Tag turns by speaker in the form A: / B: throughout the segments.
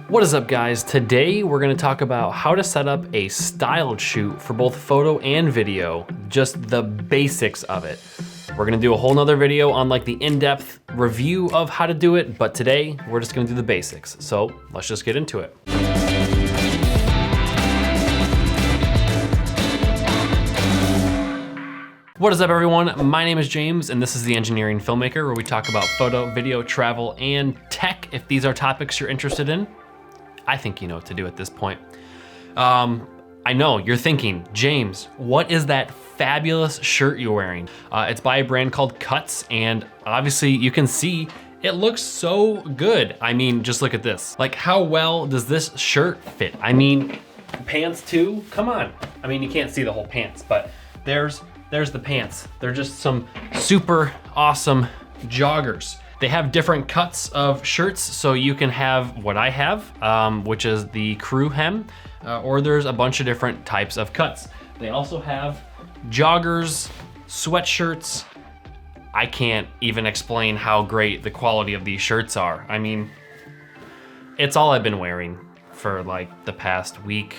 A: What is up, guys? Today we're going to talk about how to set up a styled shoot for both photo and video, just the basics of it. We're going to do a whole nother video on like the in-depth review of how to do it, but today we're just going to do the basics. So let's just get into it. What is up, everyone? My name is James, and this is The Engineering Filmmaker, where we talk about photo, video, travel, and tech. If these are topics you're interested in, I think you know what to do at this point. I know you're thinking, James, what is that fabulous shirt you're wearing? It's by a brand called Cuts, and obviously you can see it looks so good. I mean, just look at this. Like, how well does this shirt fit? I mean, pants too, come on. I mean, you can't see the whole pants, but there's the pants. They're just some super awesome joggers. They have different cuts of shirts, so you can have what I have, which is the crew hem, or there's a bunch of different types of cuts. They also have joggers, sweatshirts. I can't even explain how great the quality of these shirts are. I mean, it's all I've been wearing for like the past week.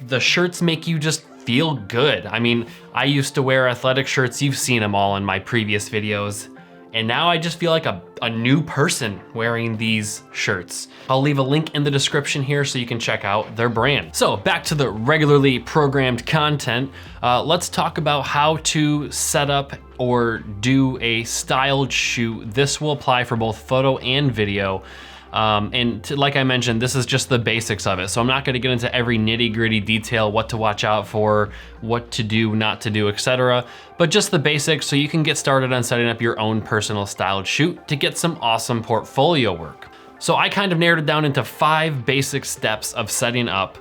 A: The shirts make you just feel good. I mean, I used to wear athletic shirts. You've seen them all in my previous videos. And now I just feel like a new person wearing these shirts. I'll leave a link in the description here so you can check out their brand. So back to the regularly programmed content. Let's talk about how to set up or do a styled shoot. This will apply for both photo and video. Like I mentioned, this is just the basics of it. So I'm not gonna get into every nitty gritty detail, what to watch out for, what to do, not to do, etc. But just the basics so you can get started on setting up your own personal styled shoot to get some awesome portfolio work. So I kind of narrowed it down into 5 basic steps of setting up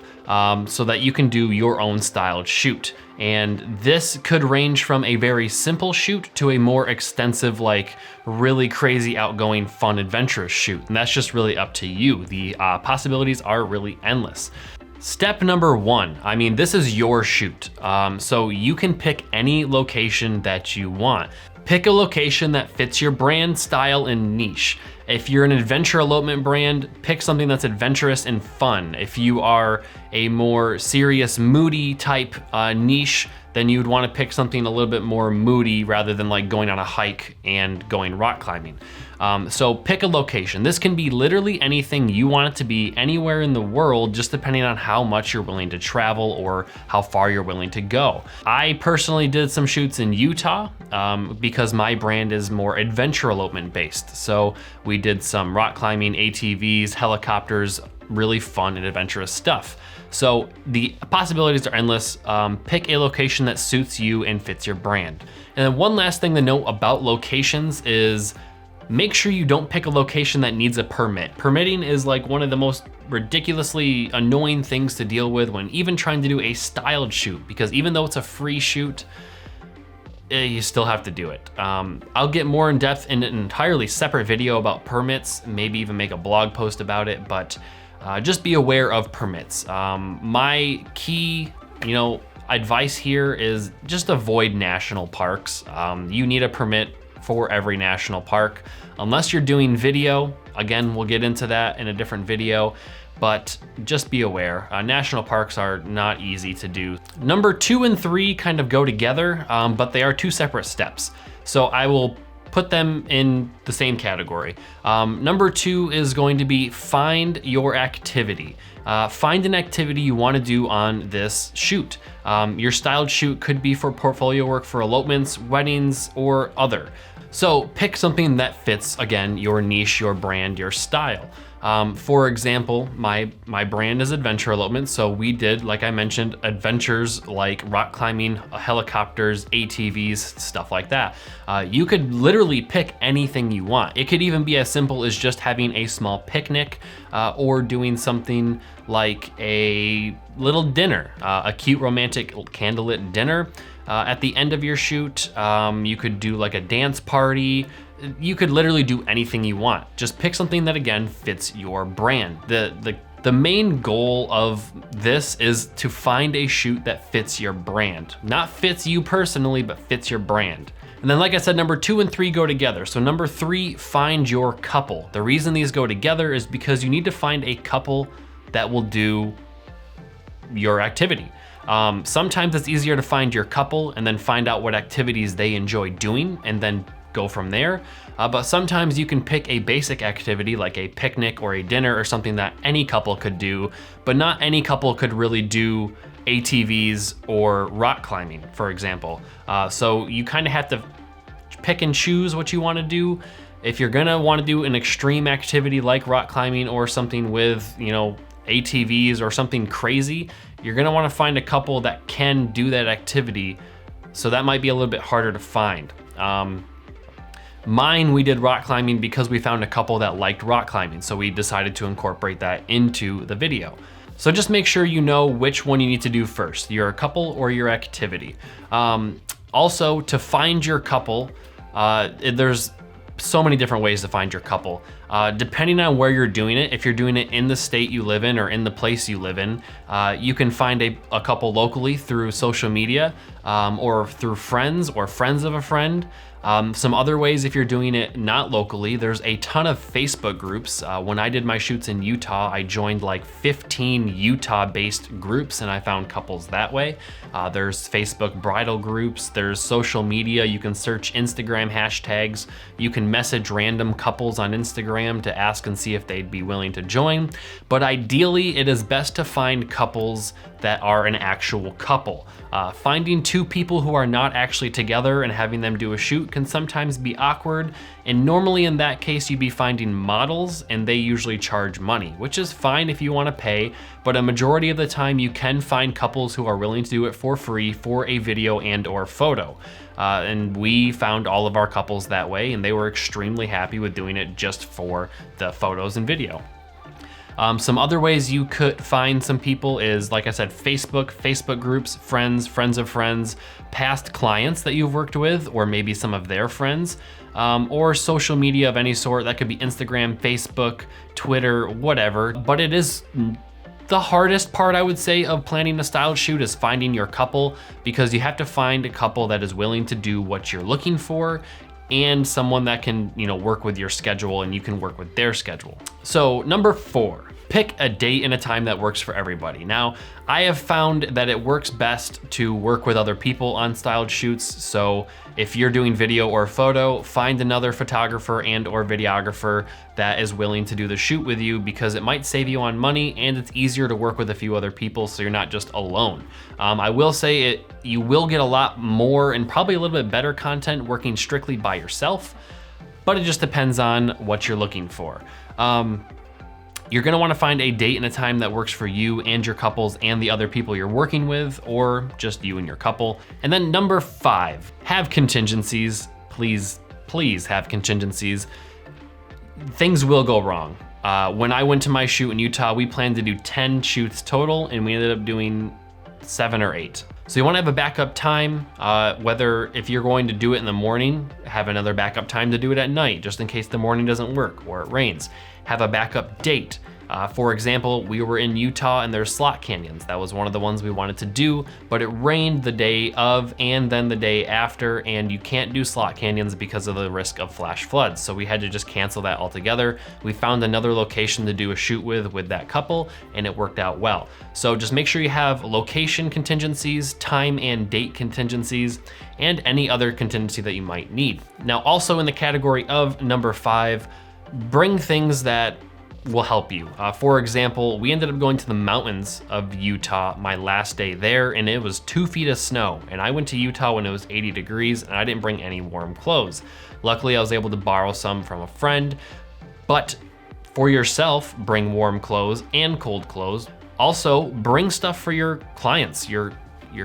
A: so that you can do your own styled shoot. And this could range from a very simple shoot to a more extensive, like really crazy, outgoing, fun, adventurous shoot. And that's just really up to you. The possibilities are really endless. Step number 1, I mean, this is your shoot. So you can pick any location that you want. Pick a location that fits your brand, style, and niche. If you're an adventure elopement brand, pick something that's adventurous and fun. If you are a more serious, moody type niche, then you'd want to pick something a little bit more moody rather than like going on a hike and going rock climbing. So pick a location. This can be literally anything you want it to be, anywhere in the world, just depending on how much you're willing to travel or how far you're willing to go. I personally did some shoots in Utah because my brand is more adventure elopement based. So we did some rock climbing, ATVs, helicopters, really fun and adventurous stuff. So the possibilities are endless. Pick a location that suits you and fits your brand. And then one last thing to note about locations is make sure you don't pick a location that needs a permit. Permitting is like one of the most ridiculously annoying things to deal with when even trying to do a styled shoot, because even though it's a free shoot, you still have to do it. I'll get more in depth in an entirely separate video about permits, maybe even make a blog post about it, but just be aware of permits. My key, advice here is just avoid national parks. You need a permit for every national park, unless you're doing video. Again, we'll get into that in a different video, but just be aware. National parks are not easy to do. Number 2 and 3 kind of go together, but they are 2 separate steps. So I will put them in the same category. Number 2 is going to be find your activity. Find an activity you want to do on this shoot. Your styled shoot could be for portfolio work for elopements, weddings, or other. So pick something that fits, again, your niche, your brand, your style. For example, my brand is adventure elopement, so we did, like I mentioned, adventures like rock climbing, helicopters, ATVs, stuff like that. You could literally pick anything you want. It could even be as simple as just having a small picnic or doing something like a little dinner, a cute romantic candlelit dinner. At the end of your shoot, you could do like a dance party. You could literally do anything you want. Just pick something that, again, fits your brand. The main goal of this is to find a shoot that fits your brand. Not fits you personally, but fits your brand. And then like I said, number 2 and 3 go together. So number 3, find your couple. The reason these go together is because you need to find a couple that will do your activity. Sometimes it's easier to find your couple and then find out what activities they enjoy doing and then go from there. But sometimes you can pick a basic activity like a picnic or a dinner or something that any couple could do, but not any couple could really do ATVs or rock climbing, for example. So you kind of have to pick and choose what you want to do. If you're gonna want to do an extreme activity like rock climbing or something with, you know, ATVs or something crazy, you're gonna want to find a couple that can do that activity. So that might be a little bit harder to find. Mine, we did rock climbing because we found a couple that liked rock climbing. So we decided to incorporate that into the video. So just make sure you know which one you need to do first, your couple or your activity. Also, to find your couple, there's so many different ways to find your couple. Depending on where you're doing it, if you're doing it in the state you live in or in the place you live in, you can find a couple locally through social media or through friends or friends of a friend. Some other ways, if you're doing it not locally, there's a ton of Facebook groups. When I did my shoots in Utah, I joined like 15 Utah-based groups and I found couples that way. There's Facebook bridal groups, there's social media. You can search Instagram hashtags. You can message random couples on Instagram to ask and see if they'd be willing to join. But ideally, it is best to find couples that are an actual couple. Finding two people who are not actually together and having them do a shoot can sometimes be awkward, and normally in that case you'd be finding models and they usually charge money, which is fine if you want to pay, but a majority of the time you can find couples who are willing to do it for free for a video and or photo. And we found all of our couples that way and they were extremely happy with doing it just for the photos and video. Some other ways you could find some people is, like I said, Facebook groups, friends of friends, past clients that you've worked with, or maybe some of their friends, or social media of any sort. That could be Instagram, Facebook, Twitter, whatever. But it is the hardest part, I would say, of planning a styled shoot is finding your couple, because you have to find a couple that is willing to do what you're looking for and someone that can, you know, work with your schedule and you can work with their schedule. So number 4, pick a date and a time that works for everybody. Now, I have found that it works best to work with other people on styled shoots. So if you're doing video or photo, find another photographer and or videographer that is willing to do the shoot with you, because it might save you on money and it's easier to work with a few other people so you're not just alone. I will say you will get a lot more and probably a little bit better content working strictly by yourself, but it just depends on what you're looking for. You're gonna wanna find a date and a time that works for you and your couples and the other people you're working with, or just you and your couple. And then number 5, have contingencies. Please have contingencies. Things will go wrong. When I went to my shoot in Utah, we planned to do 10 shoots total and we ended up doing 7 or 8. So you wanna have a backup time, whether if you're going to do it in the morning, have another backup time to do it at night, just in case the morning doesn't work or it rains. Have a backup date. For example, we were in Utah and there's slot canyons. That was one of the ones we wanted to do, but it rained the day of and then the day after, and you can't do slot canyons because of the risk of flash floods. So we had to just cancel that altogether. We found another location to do a shoot with that couple, and it worked out well. So just make sure you have location contingencies, time and date contingencies, and any other contingency that you might need. Now, also in the category of number 5, bring things that will help you. For example, we ended up going to the mountains of Utah my last day there, and it was 2 feet of snow. And I went to Utah when it was 80 degrees and I didn't bring any warm clothes. Luckily, I was able to borrow some from a friend, but for yourself, bring warm clothes and cold clothes. Also, bring stuff for your clients, your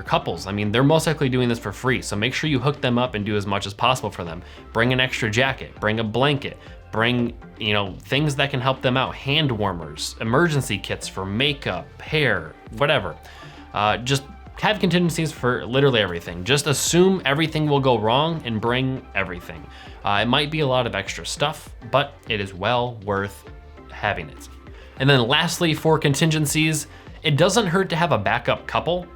A: couples. I mean, they're most likely doing this for free, so make sure you hook them up and do as much as possible for them. Bring an extra jacket, bring a blanket, bring, you know, things that can help them out, hand warmers, emergency kits for makeup, hair, whatever. Just have contingencies for literally everything. Just assume everything will go wrong and bring everything. It might be a lot of extra stuff, but it is well worth having it. And then lastly, for contingencies, it doesn't hurt to have a backup couple.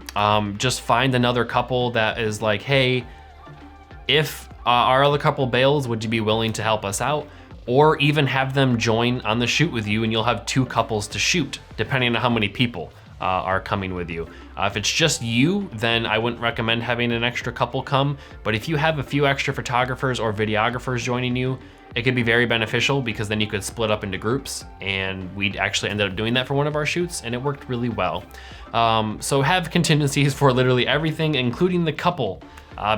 A: Just find another couple that is like, hey, if our other couple bails, would you be willing to help us out? Or even have them join on the shoot with you, and you'll have 2 couples to shoot, depending on how many people are coming with you. If it's just you, then I wouldn't recommend having an extra couple come. But if you have a few extra photographers or videographers joining you, it could be very beneficial, because then you could split up into groups, and we actually ended up doing that for one of our shoots, and it worked really well. So have contingencies for literally everything, including the couple,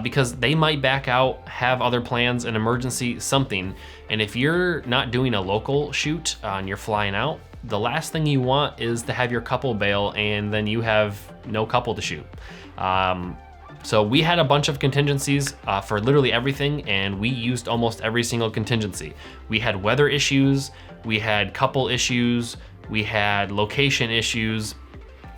A: because they might back out, have other plans, an emergency, something. And if you're not doing a local shoot and you're flying out, the last thing you want is to have your couple bail and then you have no couple to shoot. So we had a bunch of contingencies for literally everything, and we used almost every single contingency. We had weather issues, we had couple issues, we had location issues,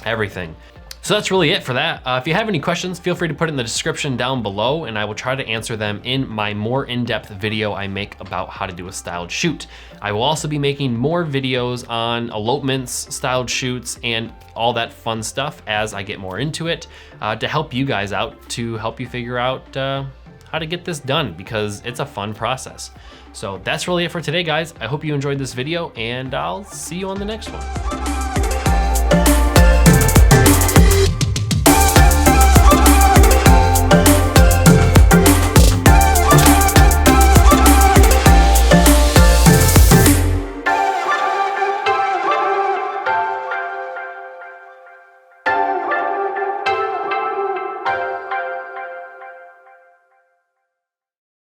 A: everything. So that's really it for that. If you have any questions, feel free to put it in the description down below, and I will try to answer them in my more in-depth video I make about how to do a styled shoot. I will also be making more videos on elopements, styled shoots, and all that fun stuff as I get more into it, to help you guys out, to help you figure out how to get this done, because it's a fun process. So that's really it for today, guys. I hope you enjoyed this video, and I'll see you on the next one.